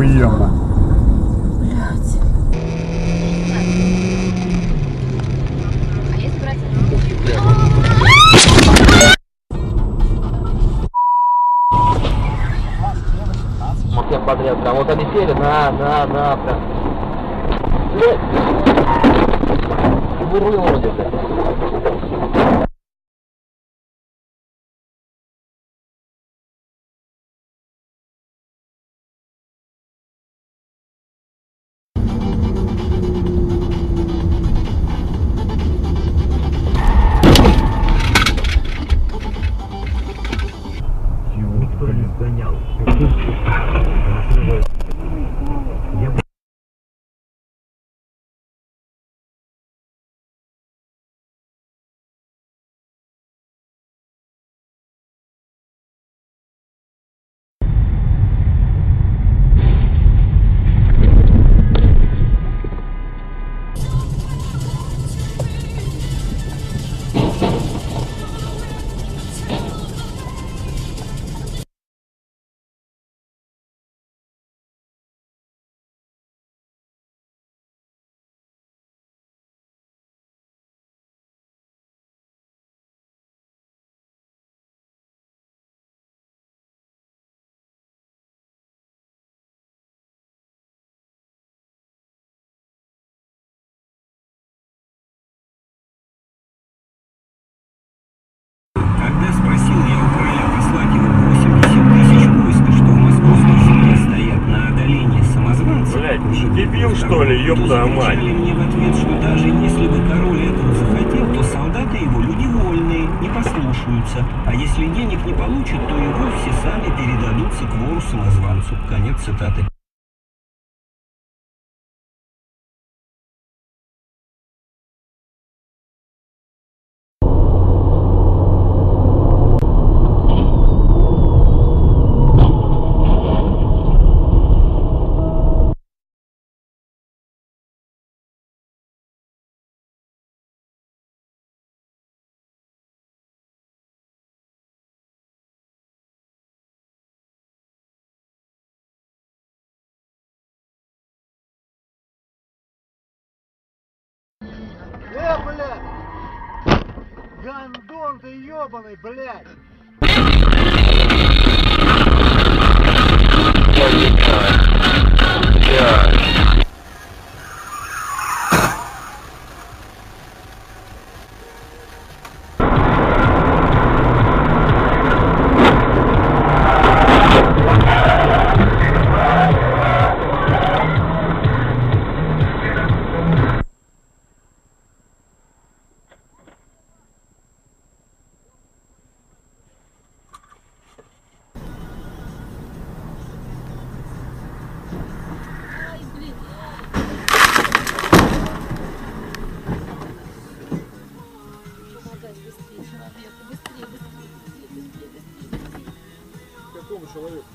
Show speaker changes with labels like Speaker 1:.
Speaker 1: охуенно.
Speaker 2: Блядь.
Speaker 3: Всем подряд, прям вот они сели, на, прям. Вырвал вроде бы.
Speaker 4: Никто не сгонял. Когда спросил я у короля послать его 80 тысяч войск, что в московской земле стоят на одоление самозванцев,
Speaker 5: Блядь, дебил что ли, ёпта мать?
Speaker 4: мне в ответ, что даже если бы король этого захотел, то солдаты его люди вольные, не послушаются. А если денег не получат, то и вовсе сами передадутся к вору-самозванцу. Конец цитаты.
Speaker 6: Блядь! Гандон ты ебаный, блядь!
Speaker 2: Быстрее, человеку, быстрее.
Speaker 6: Какому человеку?